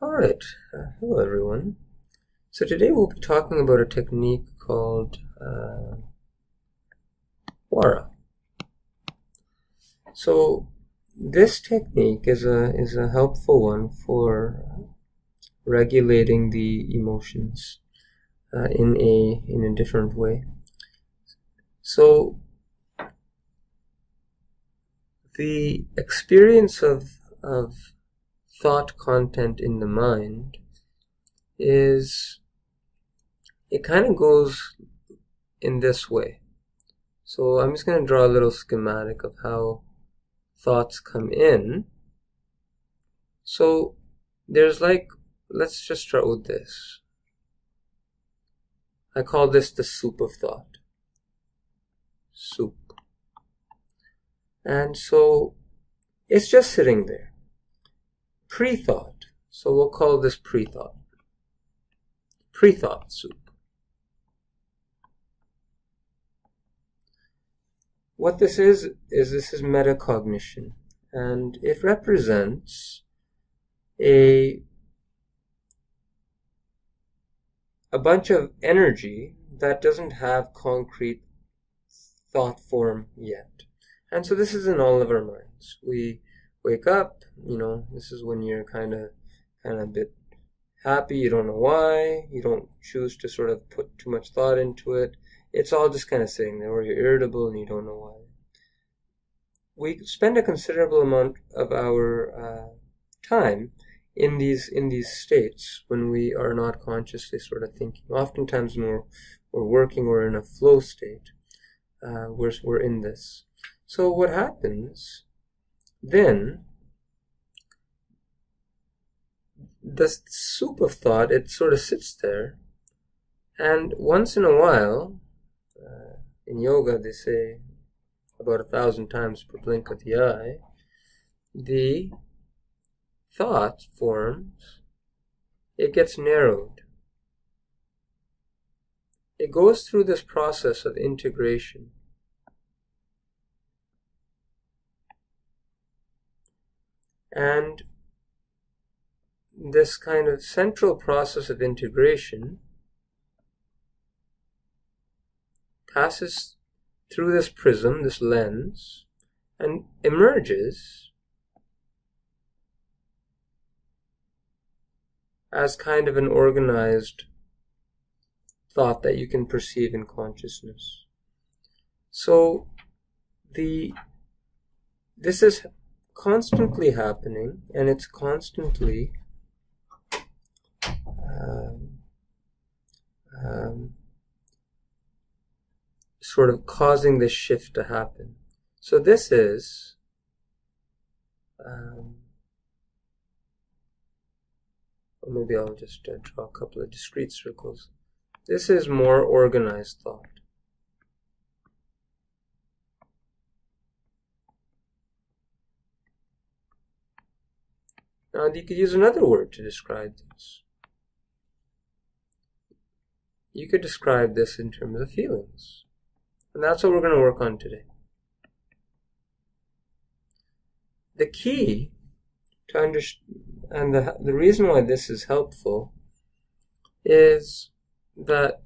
Alright, hello everyone. So today we'll be talking about a technique called WARA. So this technique is a helpful one for regulating the emotions in a different way. So the experience of thought content in the mind it kind of goes in this way. So I'm just going to draw a little schematic of how thoughts come in. So there's let's just start with this. I call this the soup of thought. Soup. And so it's just sitting there. Pre-thought. So we'll call this pre-thought. Pre-thought soup. What this is metacognition, and it represents a bunch of energy that doesn't have concrete thought form yet. And so this is in all of our minds. We wake up, this is when you're kind of a bit happy, you don't know why, you don't choose to sort of put too much thought into it. It's all just kind of sitting there, or you're irritable and you don't know why. We spend a considerable amount of our time in these states when we are not consciously sort of thinking. Oftentimes when we're working or in a flow state, we're in this. So what happens then, the soup of thought, it sort of sits there, and once in a while, in yoga they say about 1,000 times per blink of the eye, the thought forms, it gets narrowed. It goes through this process of integration. And this kind of central process of integration passes through this prism, this lens, and emerges as kind of an organized thought that you can perceive in consciousness. So this is constantly happening, and it's constantly sort of causing this shift to happen. So this is or maybe I'll just draw a couple of discrete circles. This is more organized thought. Now you could use another word to describe this. You could describe this in terms of feelings. And that's what we're going to work on today. The key to understand, and the reason why this is helpful, is that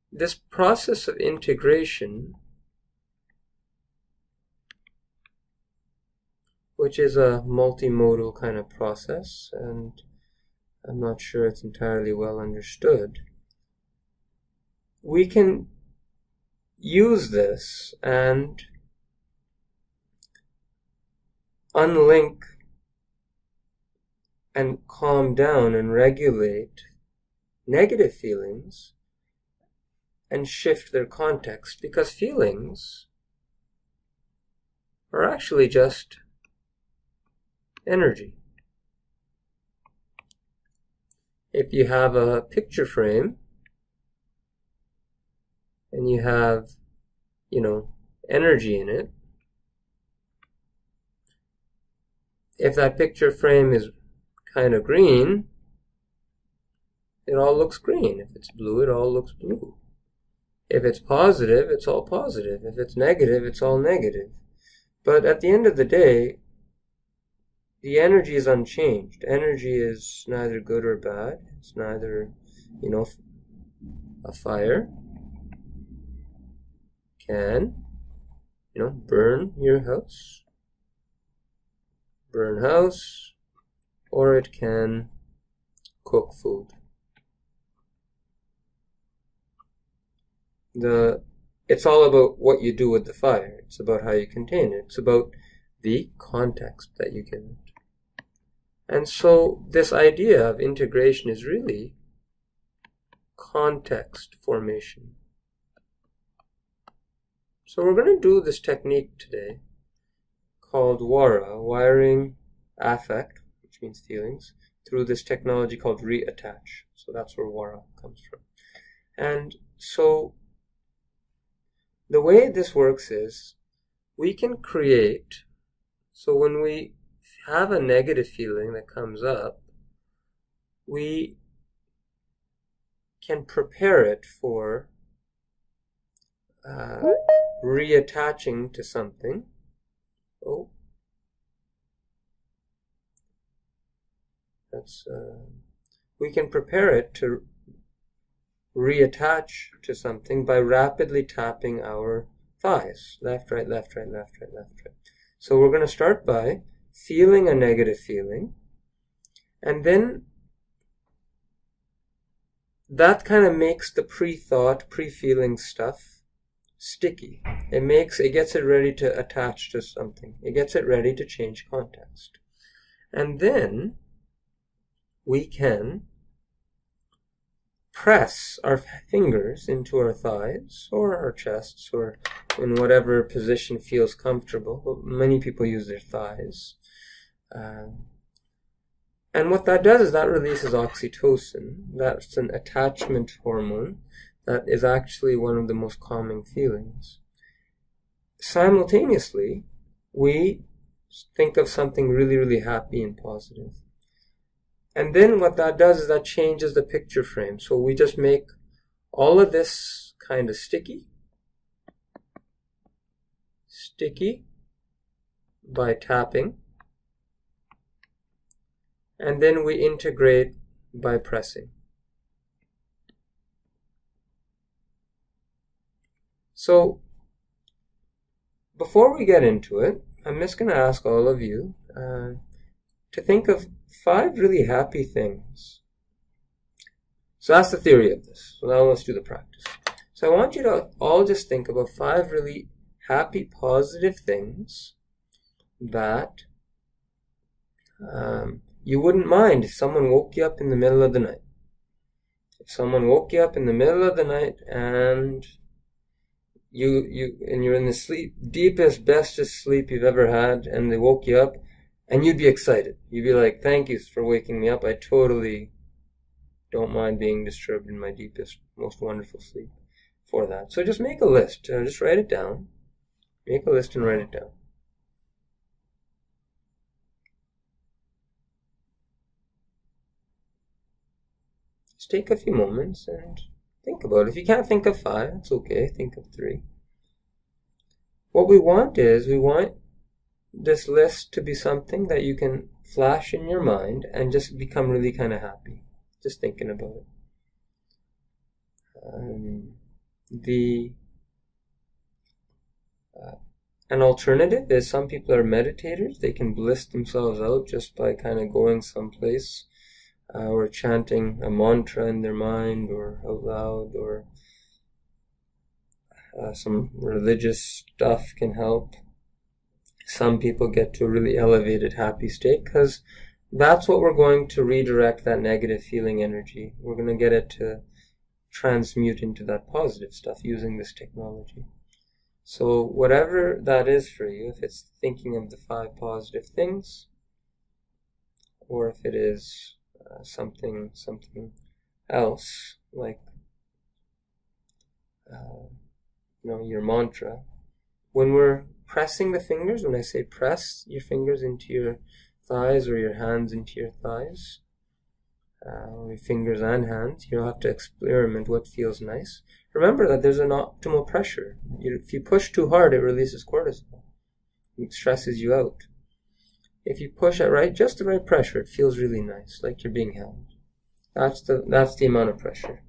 this process of integration, which is a multimodal kind of process, and I'm not sure it's entirely well understood, we can use this and unlink and calm down and regulate negative feelings and shift their context, because feelings are actually just energy. If you have a picture frame and you have, energy in it, if that picture frame is kind of green, it all looks green. If it's blue, it all looks blue. If it's positive, it's all positive. If it's negative, it's all negative. But at the end of the day, the energy is unchanged. Energy is neither good or bad. It's neither, a fire can, burn your house, or it can cook food. It's all about what you do with the fire. It's about how you contain it. It's about the context that you give it. And so this idea of integration is really context formation. So we're going to do this technique today called WARA, wiring affect, which means feelings, through this technology called reattach. So that's where WARA comes from. And so the way this works is we can create, so when we have a negative feeling that comes up, we can prepare it for reattaching to something. We can prepare it to reattach to something by rapidly tapping our thighs. Left, right, left, right, left, right, left, right. So we're going to start by feeling a negative feeling, and then that kind of makes the pre-thought, pre-feeling stuff sticky. It gets it ready to attach to something. It gets it ready to change context. And then we can press our fingers into our thighs or our chests or in whatever position feels comfortable. But many people use their thighs. And what that does is that releases oxytocin. That's an attachment hormone that is actually one of the most calming feelings. Simultaneously, we think of something really, really happy and positive. And then what that does is that changes the picture frame. So we just make all of this kind of sticky by tapping, and then we integrate by pressing. So before we get into it, I'm just going to ask all of you to think of 5 really happy things. So that's the theory of this. So now let's do the practice. So I want you to all just think about 5 really happy, positive things that you wouldn't mind if someone woke you up in the middle of the night. If someone woke you up in the middle of the night and you're in the deepest, bestest sleep you've ever had, and they woke you up, and you'd be excited. You'd be like, thank you for waking me up. I totally don't mind being disturbed in my deepest, most wonderful sleep for that. So just make a list. Just write it down. Make a list and write it down. Just take a few moments and think about it. If you can't think of 5, it's okay. Think of 3. What we want is, we want this list to be something that you can flash in your mind and just become really kind of happy just thinking about it. An alternative is some people are meditators. They can bliss themselves out just by kind of going someplace or chanting a mantra in their mind or out loud, or some religious stuff can help. Some people get to a really elevated, happy state, because that's what we're going to redirect that negative feeling energy. We're going to get it to transmute into that positive stuff using this technology. So whatever that is for you, if it's thinking of the 5 positive things, or if it is something else, like your mantra, when we're pressing the fingers, when I say press your fingers into your thighs or your hands into your thighs, or your fingers and hands, you'll have to experiment what feels nice. Remember that there's an optimal pressure. If you push too hard, it releases cortisol. It stresses you out. If you push at just the right pressure, it feels really nice, like you're being held. That's the amount of pressure.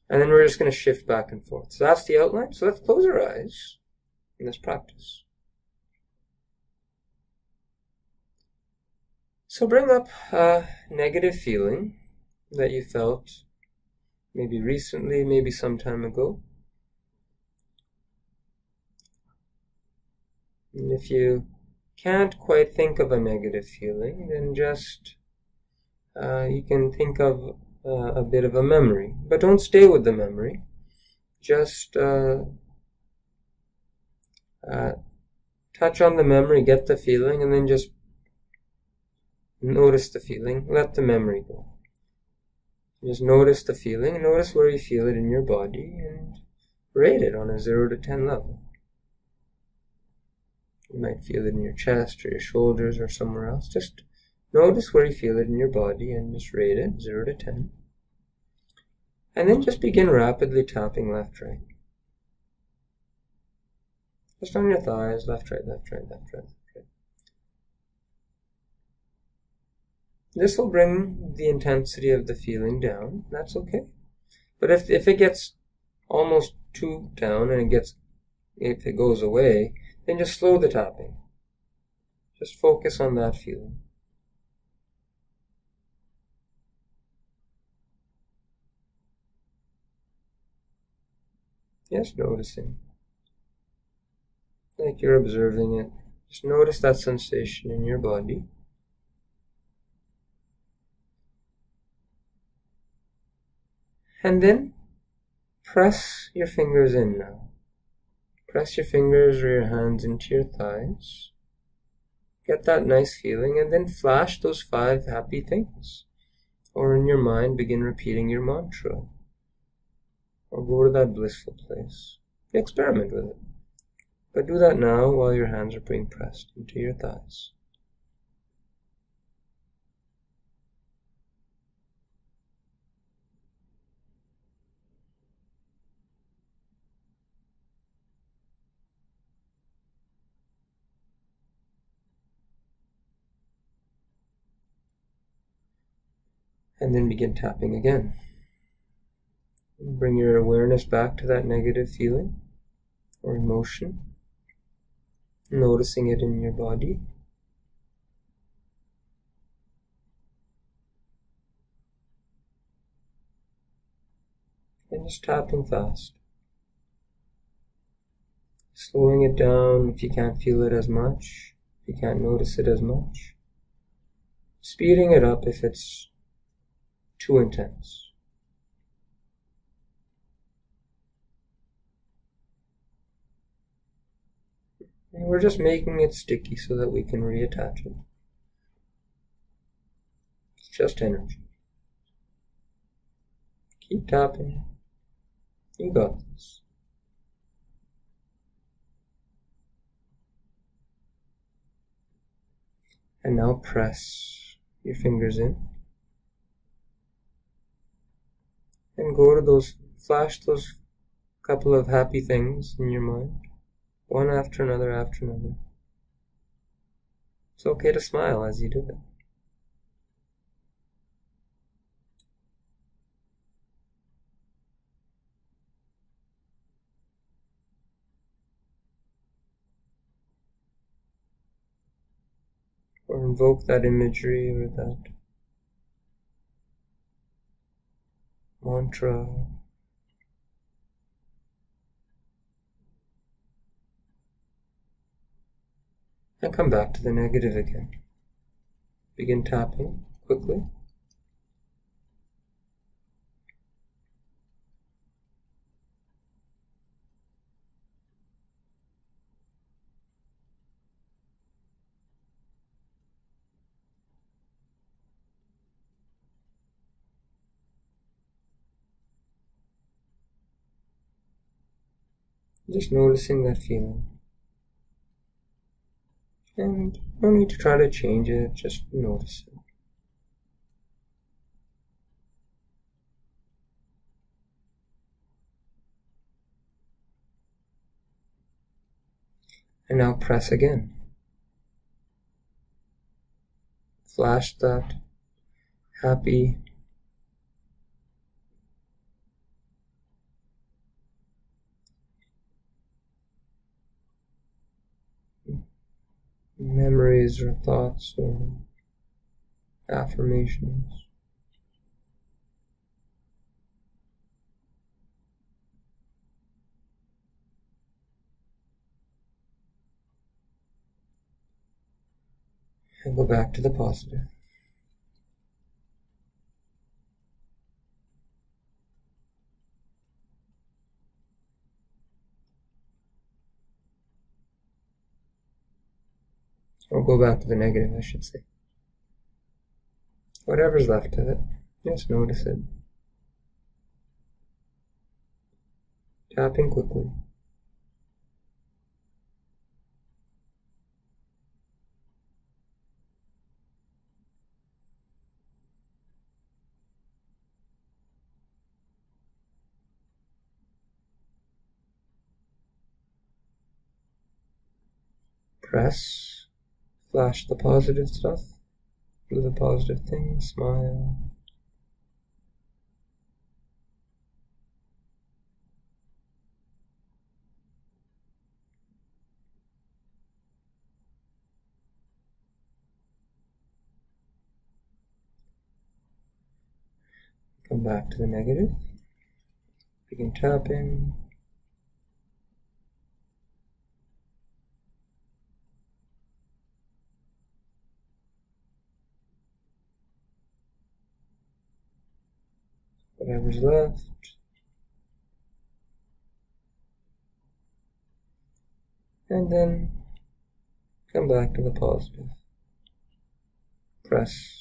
And then we're just going to shift back and forth. So that's the outline. So let's close our eyes and let's practice. So bring up a negative feeling that you felt maybe recently, maybe some time ago. And if you can't quite think of a negative feeling, then just you can think of a bit of a memory. But don't stay with the memory. Just touch on the memory, get the feeling, and then just notice the feeling. Let the memory go. Just notice the feeling, notice where you feel it in your body, and rate it on a 0 to 10 level. You might feel it in your chest or your shoulders or somewhere else. Just notice where you feel it in your body and just rate it 0 to 10. And then just begin rapidly tapping left, right. Just on your thighs, left, right, left, right, left, right, left, right. This will bring the intensity of the feeling down. That's okay. But if it gets almost too down and if it goes away, then just slow the tapping. Just focus on that feeling. Just noticing. Like you're observing it. Just notice that sensation in your body. And then press your fingers in now. Press your fingers or your hands into your thighs. Get that nice feeling and then flash those 5 happy things. Or in your mind, begin repeating your mantra. Or go to that blissful place. Experiment with it. But do that now while your hands are being pressed into your thighs. And then begin tapping again. Bring your awareness back to that negative feeling or emotion, noticing it in your body. And just tapping fast. Slowing it down if you can't feel it as much, if you can't notice it as much. Speeding it up if it's too intense. And we're just making it sticky so that we can reattach it. It's just energy. Keep tapping. You got this. And now press your fingers in. And go to flash those couple of happy things in your mind. One after another after another. It's okay to smile as you do it. Or invoke that imagery or that mantra. And come back to the negative again. Begin tapping quickly. Just noticing that feeling. And no need to try to change it, just notice it. And now press again. flash that happy memories or thoughts or affirmations. And go back to the positive. Or go back to the negative, I should say. Whatever's left of it, just notice it. Tapping quickly. Press, flash the positive stuff, do the positive thing, smile. Come back to the negative, begin tapping. Whatever's left. And then come back to the positive. Press.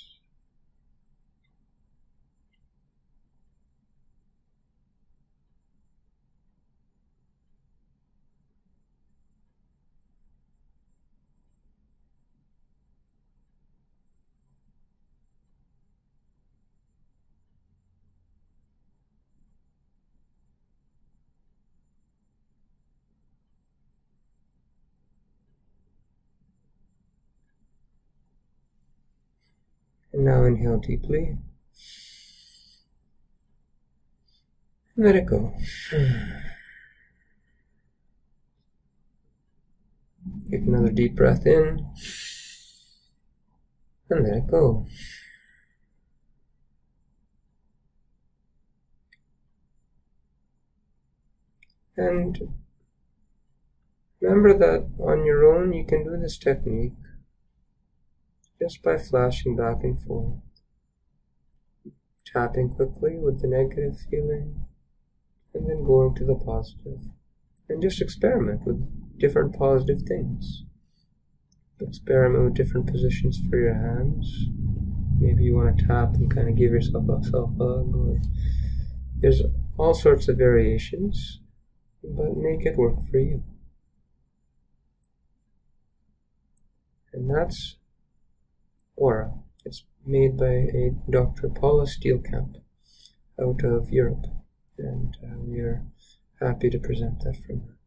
And now inhale deeply. And let it go. Take another deep breath in. And let it go. And remember that on your own you can do this technique just by flashing back and forth, tapping quickly with the negative feeling, and then going to the positive. And just experiment with different positive things. Experiment with different positions for your hands. Maybe you want to tap and kind of give yourself a self-hug, or there's all sorts of variations, but make it work for you. And that's WARA. It's made by a Dr. Paula Steelkamp out of Europe, and we are happy to present that from her.